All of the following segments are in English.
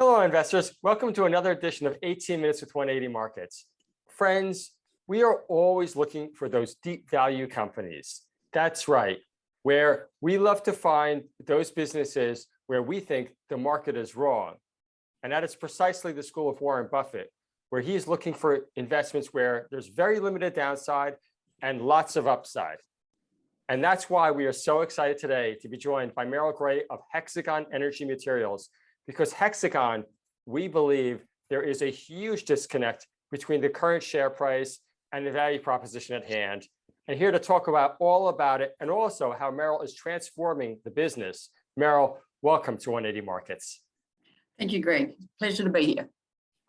Hello, investors. Welcome to another edition of 18 Minutes with 180 Markets. Friends, we are always looking for those deep value companies. That's right, where we love to find those businesses where we think the market is wrong. And that is precisely the school of Warren Buffett, where he's looking for investments where there's very limited downside and lots of upside. And that's why we are so excited today to be joined by Merrill of Hexagon Energy Materials. Because Hexagon, we believe there is a huge disconnect between the current share price and the value proposition at hand. And here to talk about all about it and also how Merrill is transforming the business. Merrill, welcome to 180 Markets. Thank you, Greg. Pleasure to be here.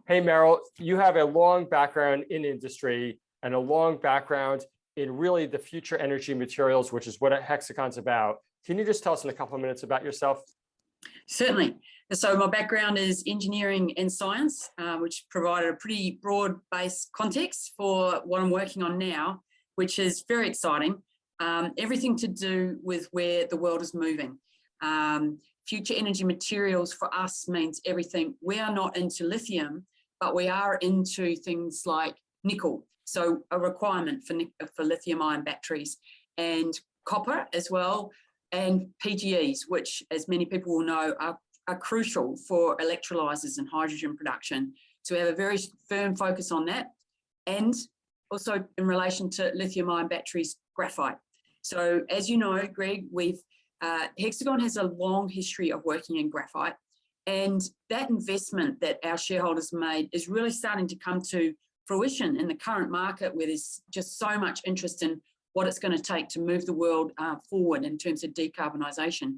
Hey, Merrill, you have a long background in industry and a long background in really the future energy materials, which is what Hexagon's about. Can you just tell us in a couple of minutes about yourself? Certainly. So my background is engineering and science, which provided a pretty broad-based context for what I'm working on now, which is very exciting. Everything to do with where the world is moving. Future energy materials for us means everything. We are not into lithium, but we are into things like nickel. So a requirement for lithium-ion batteries, and copper as well, and PGEs, which, as many people will know, are crucial for electrolyzers and hydrogen production. So we have a very firm focus on that. And also in relation to lithium-ion batteries, graphite. So as you know, Greg, Hexagon has a long history of working in graphite. And that investment that our shareholders made is really starting to come to fruition in the current market, where there's just so much interest in what it's going to take to move the world forward in terms of decarbonisation.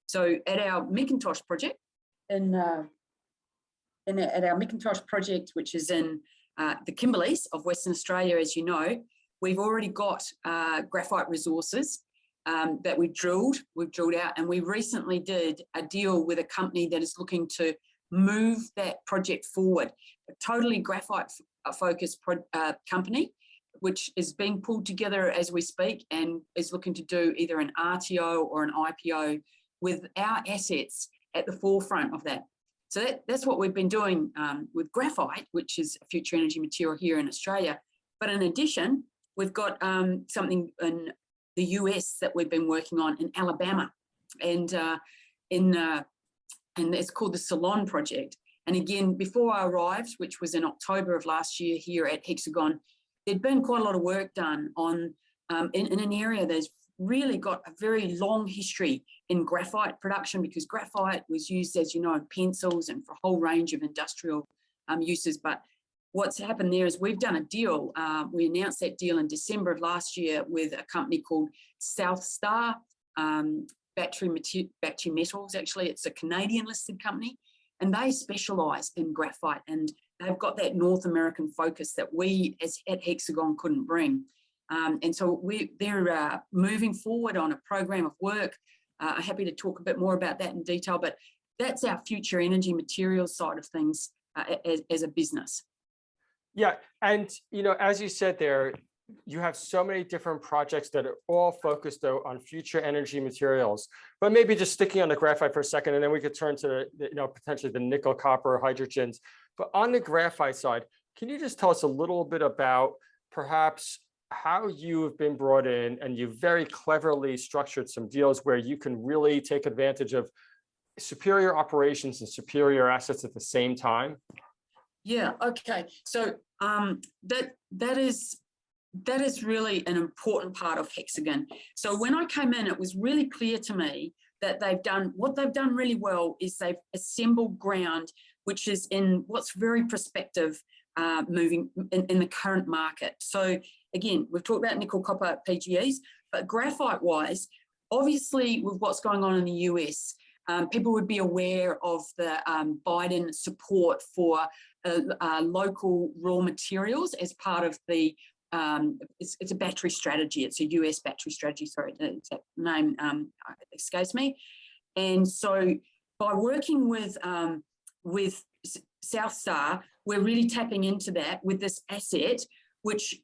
So at our Macintosh project, at our Macintosh project, which is in the Kimberleys of Western Australia, as you know, we've already got graphite resources that we've drilled out, and we recently did a deal with a company that is looking to move that project forward. A totally graphite-focused company, which is being pulled together as we speak and is looking to do either an RTO or an IPO with our assets at the forefront of that. So that's what we've been doing with graphite, which is a future energy material here in Australia. But in addition, we've got something in the US that we've been working on in Alabama, and it's called the Salon Project. And again, before I arrived, which was in October of last year here at Hexagon, there'd been quite a lot of work done on in an area that's really got a very long history in graphite production, because graphite was used, as you know, in pencils and for a whole range of industrial uses. But what's happened there is we've done a deal. We announced that deal in December of last year with a company called South Star Battery Metals. Actually, it's a Canadian listed company, and they specialise in graphite, and they've got that North American focus that we at Hexagon couldn't bring. And so they're moving forward on a program of work. Happy to talk a bit more about that in detail, but that's our future energy materials side of things as a business. Yeah, and as you said there, you have so many different projects that are all focused though on future energy materials. But maybe just sticking on the graphite for a second, and then we could turn to potentially the nickel, copper, hydrogens. But on the graphite side, can you just tell us a little bit about perhaps how you have been brought in, and you've very cleverly structured some deals where you can really take advantage of superior operations and superior assets at the same time? Yeah, okay. So that is really an important part of Hexagon. So when I came in, it was really clear to me that what they've done really well is they've assembled ground which is in what's very prospective moving in the current market. So again, we've talked about nickel, copper, PGEs, but graphite-wise, obviously with what's going on in the US, people would be aware of the Biden support for local raw materials as part of the, it's a battery strategy. It's a US battery strategy, sorry, the exact name escapes me. And so by working with South Star, we're really tapping into that with this asset, which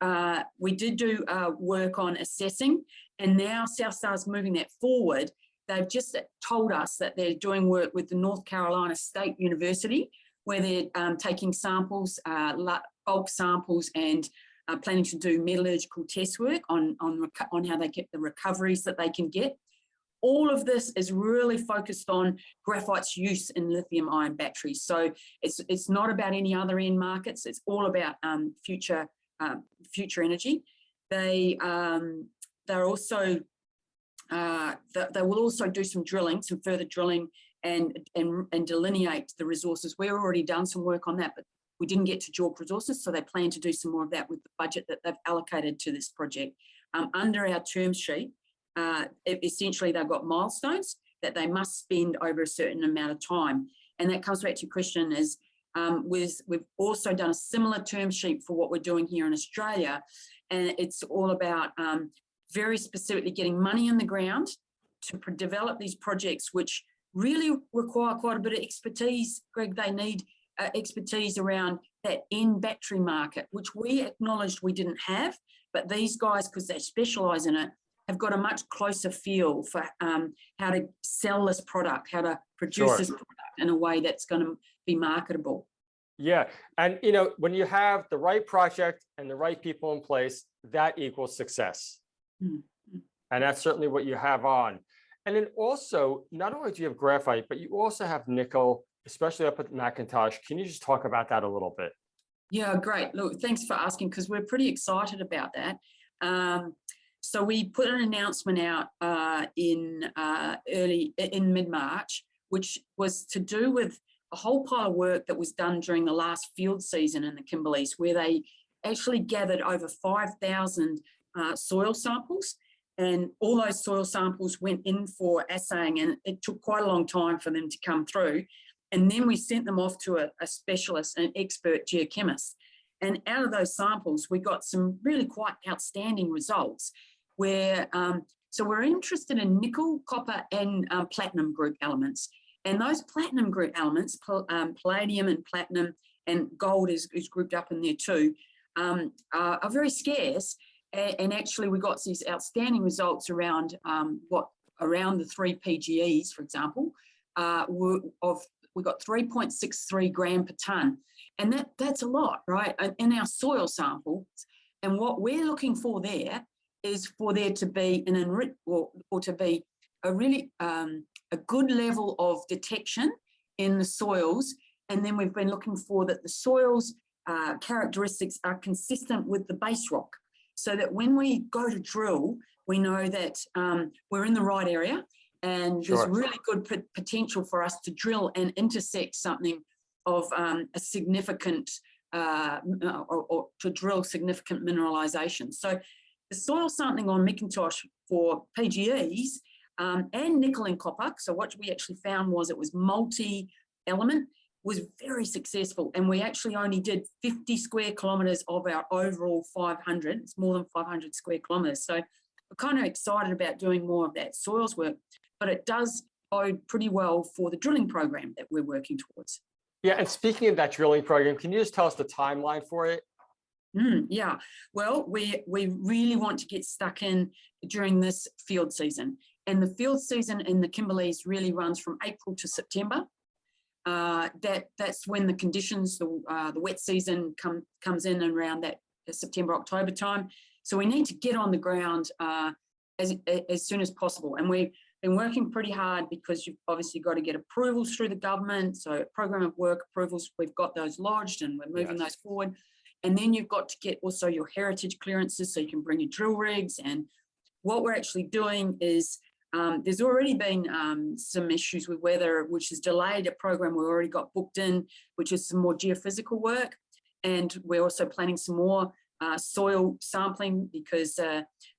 we did do work on assessing, and now South Star's moving that forward. they've just told us that they're doing work with the North Carolina State University, where they're taking samples, bulk samples, and planning to do metallurgical test work on how they get the recoveries that they can get. All of this is really focused on graphite's use in lithium-ion batteries. So it's not about any other end markets. It's all about future energy. They will also do some further drilling, and delineate the resources. We've already done some work on that, but we didn't get to JORC resources, so they plan to do some more of that with the budget that they've allocated to this project. Under our term sheet, essentially they've got milestones that they must spend over a certain amount of time. And that comes back to your question is, we've also done a similar term sheet for what we're doing here in Australia. And it's all about very specifically getting money in the ground to develop these projects, which really require quite a bit of expertise. Greg, they need expertise around that end battery market, which we acknowledged we didn't have, but these guys, because they specialise in it, have got a much closer feel for how to sell this product, how to produce this product in a way that's going to be marketable. Yeah, and when you have the right project and the right people in place, that equals success. Mm-hmm. And that's certainly what you have on. And then also, not only do you have graphite, but you also have nickel, especially up at Macintosh. Can you just talk about that a little bit? Yeah, great. Look, thanks for asking, because we're pretty excited about that. So we put an announcement out in mid-March, which was to do with a whole pile of work that was done during the last field season in the Kimberleys, where they actually gathered over 5,000 soil samples. And all those soil samples went in for assaying, and it took quite a long time for them to come through. And then we sent them off to a specialist, an expert geochemist. And out of those samples, we got some really quite outstanding results where, so we're interested in nickel, copper, and platinum group elements. And those platinum group elements, palladium and platinum, and gold is grouped up in there too, are very scarce. And actually, we got these outstanding results around around the 3 PGEs, for example, we got 3.63 gram per tonne. And that's a lot, right, in our soil samples. And what we're looking for there is for there to be or to be a really a good level of detection in the soils. And then we've been looking for that the soils characteristics are consistent with the base rock, so that when we go to drill, we know that we're in the right area, and there's really good potential for us to drill and intersect something of a significant, or to drill significant mineralisation. So the soil sampling on Macintosh for PGEs and nickel and copper, so what we actually found was it was multi-element, was very successful. And we actually only did 50 square kilometres of our overall 500. It's more than 500 square kilometres. So we're kind of excited about doing more of that soils work, but it does bode pretty well for the drilling program that we're working towards. Yeah, and speaking of that drilling program, can you just tell us the timeline for it? Yeah, well, we really want to get stuck in during this field season. And the field season in the Kimberleys really runs from April to September. That's when the conditions, the wet season comes in and around that September, October time. So we need to get on the ground as soon as possible. And we've been working pretty hard because you've obviously got to get approvals through the government. So program of work approvals, we've got those lodged and we're moving those forward. And then you've got to get also your heritage clearances so you can bring your drill rigs. And what we're actually doing is there's already been some issues with weather, which has delayed a program we already got booked in, which is some more geophysical work. And we're also planning some more soil sampling, because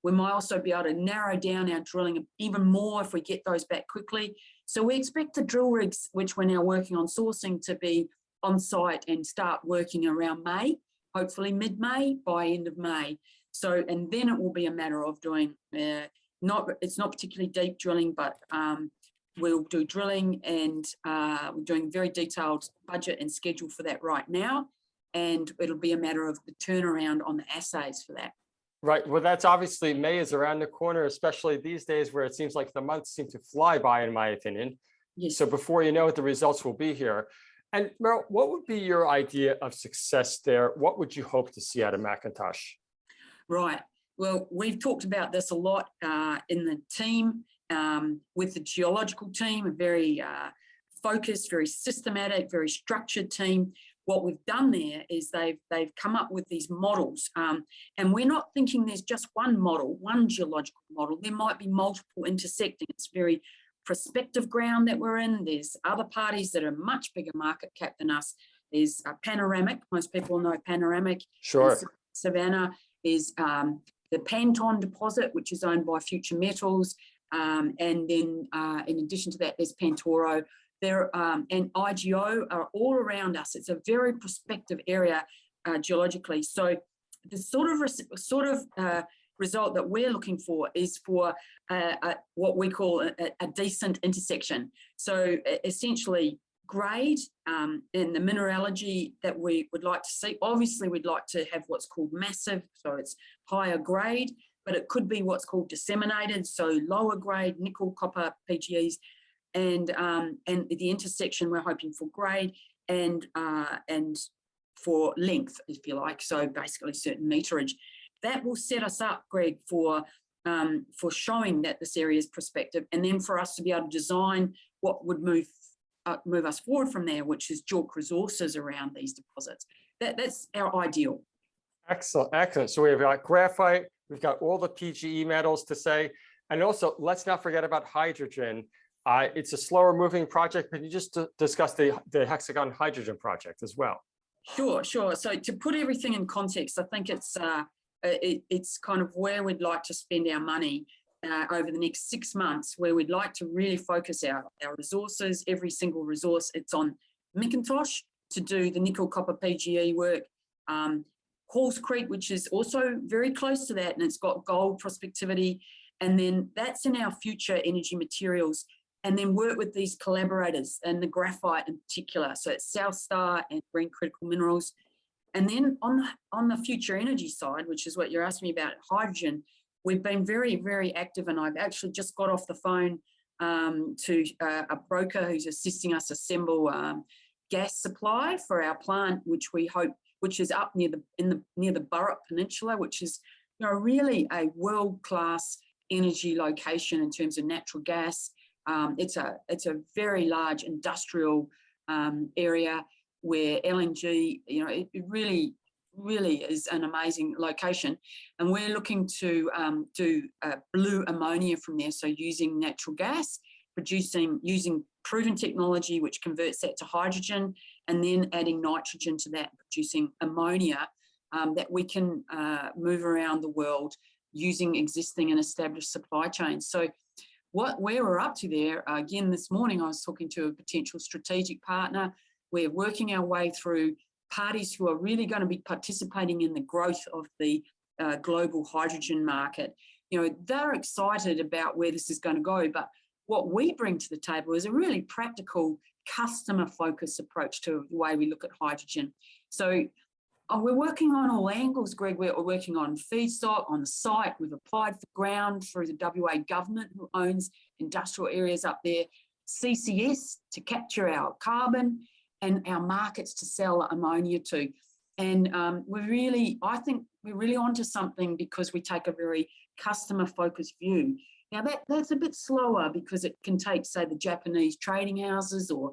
we might also be able to narrow down our drilling even more if we get those back quickly. So we expect the drill rigs, which we're now working on sourcing, to be on site and start working around May, hopefully mid-May, by end of May. So, and then it will be a matter of doing, it's not particularly deep drilling, but we'll do drilling, and we're doing very detailed budget and schedule for that right now. And it'll be a matter of the turnaround on the assays for that. Right. Well, that's obviously May is around the corner, especially these days where it seems like the months seem to fly by, in my opinion. Yes. So before you know it, the results will be here. And Merrill, what would be your idea of success there? What would you hope to see out of Macintosh? Right. Well, we've talked about this a lot in the team, with the geological team, a very focused, very systematic, very structured team. What we've done there is they've come up with these models, and we're not thinking there's just one model, one geological model. There might be multiple intersecting. It's very prospective ground that we're in. There's other parties that are much bigger market cap than us. There's Panoramic. Most people know Panoramic. Sure. Savannah. There's the Panton deposit, which is owned by Future Metals. And then in addition to that, there's Pantoro. There and IGO are all around us. It's a very prospective area geologically. So the sort of result that we're looking for is for what we call a decent intersection. So essentially grade and the mineralogy that we would like to see. Obviously, we'd like to have what's called massive, so it's higher grade, but it could be what's called disseminated, so lower grade nickel, copper, PGEs. And the intersection, we're hoping for grade and for length, if you like. So basically certain meterage. That will set us up, Greg, for showing that this area is prospective, and then for us to be able to design what would move us forward from there, which is JORC resources around these deposits. That's our ideal. Excellent, excellent. So we've got graphite, we've got all the PGE metals to say, and also let's not forget about hydrogen. It's a slower moving project, but you just discussed the Hexagon hydrogen project as well. Sure. So to put everything in context, I think it's kind of where we'd like to spend our money over the next 6 months, where we'd like to really focus our resources, every single resource. It's on Macintosh to do the nickel, copper, PGE work. Halls Creek, which is also very close to that, and it's got gold prospectivity. And then that's in our future energy materials. And then work with these collaborators and the graphite in particular. So it's South Star and Green Critical Minerals. And then on the future energy side, which is what you're asking me about, hydrogen, we've been very, very active. And I've actually just got off the phone to a broker who's assisting us assemble gas supply for our plant, which is up near the Burrup Peninsula, which is really a world-class energy location in terms of natural gas. It's a very large industrial area where LNG, it really is an amazing location. And we're looking to do blue ammonia from there. So using natural gas, using proven technology, which converts that to hydrogen, and then adding nitrogen to that, producing ammonia that we can move around the world using existing and established supply chains. So where we're up to there, again, this morning I was talking to a potential strategic partner. We're working our way through parties who are really going to be participating in the growth of the global hydrogen market. They're excited about where this is going to go, but what we bring to the table is a really practical, customer-focused approach to the way we look at hydrogen. So we're working on all angles, Greg. We're working on feedstock, on the site. We've applied for ground through the WA government, who owns industrial areas up there, CCS to capture our carbon, and our markets to sell ammonia to. And I think we're really onto something, because we take a very customer-focused view. Now, that's a bit slower, because it can take, say, the Japanese trading houses or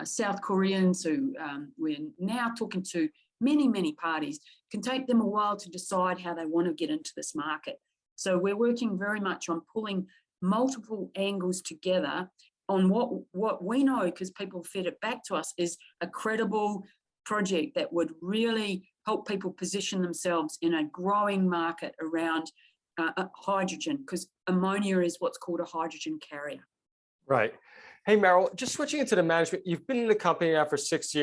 South Koreans, who we're now talking to many parties, can take them a while to decide how they want to get into this market. So we're working very much on pulling multiple angles together on what we know, because people fed it back to us, is a credible project that would really help people position themselves in a growing market around hydrogen, because ammonia is what's called a hydrogen carrier. Right. Hey, Merrill, just switching into the management, you've been in the company now for 6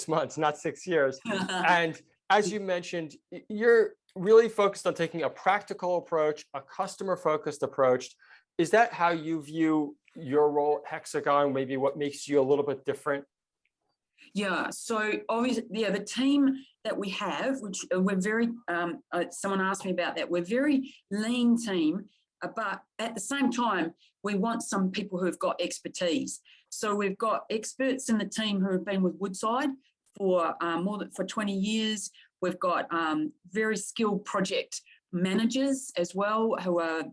months, not 6 years. And as you mentioned, you're really focused on taking a practical approach, a customer-focused approach. Is that how you view your role at Hexagon? Maybe what makes you a little bit different? Yeah, so obviously, yeah, the team that we have, which we're very, someone asked me about that, we're a very lean team, but at the same time, we want some people who have got expertise. So we've got experts in the team who have been with Woodside for for 20 years. We've got very skilled project managers as well who are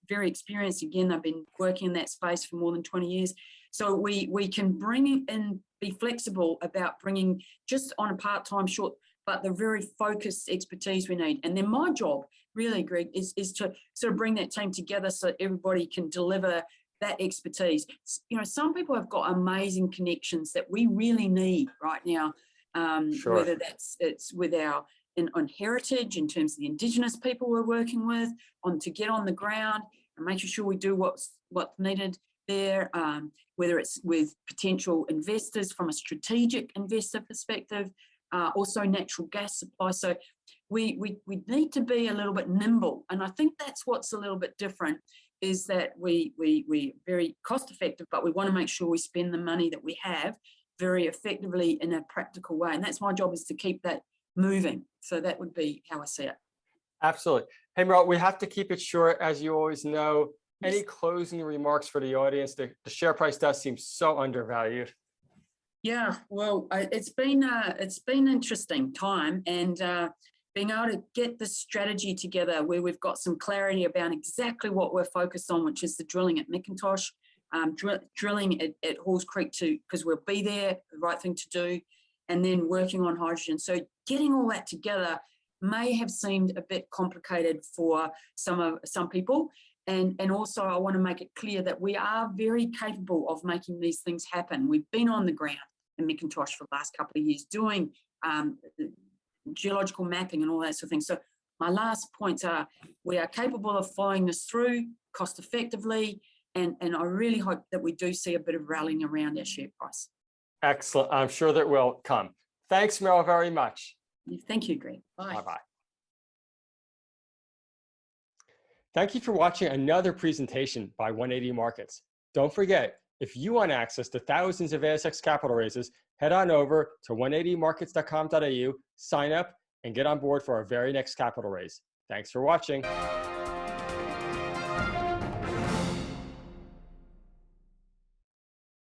very experienced. Again, they've been working in that space for more than 20 years. So we can bring in, be flexible about bringing just on a part-time short, but the very focused expertise we need. And then my job really, Greg, is to sort of bring that team together so everybody can deliver that expertise. You know, some people have got amazing connections that we really need right now, Sure. whether it's with our on heritage in terms of the Indigenous people we're working with, to get on the ground and making sure we do what's needed there, whether it's with potential investors from a strategic investor perspective, also natural gas supply. So we need to be a little bit nimble, and I think that's what's a little bit different, is that we're very cost effective, but we want to make sure we spend the money that we have very effectively in a practical way, and that's my job, is to keep that moving. So that would be how I see it. Absolutely. Hey, Merrill, we have to keep it short, as you always know. Yes. Any closing remarks for the audience? The share price does seem so undervalued. Yeah, well, it's been an interesting time, and being able to get the strategy together where we've got some clarity about exactly what we're focused on, which is the drilling at Macintosh, drilling at Halls Creek because we'll be there, the right thing to do, and then working on hydrogen. So getting all that together may have seemed a bit complicated for some people. And also I want to make it clear that we are very capable of making these things happen. We've been on the ground in Macintosh for the last couple of years doing geological mapping and all that sort of thing. So my last points are, we are capable of following this through cost effectively, and I really hope that we do see a bit of rallying around our share price. Excellent. I'm sure that will come. Thanks, Merrill, very much. Thank you, Greg. Bye. Bye-bye. Thank you for watching another presentation by 180 Markets. Don't forget, if you want access to thousands of ASX capital raises, head on over to 180markets.com.au, sign up, and get on board for our very next capital raise. Thanks for watching.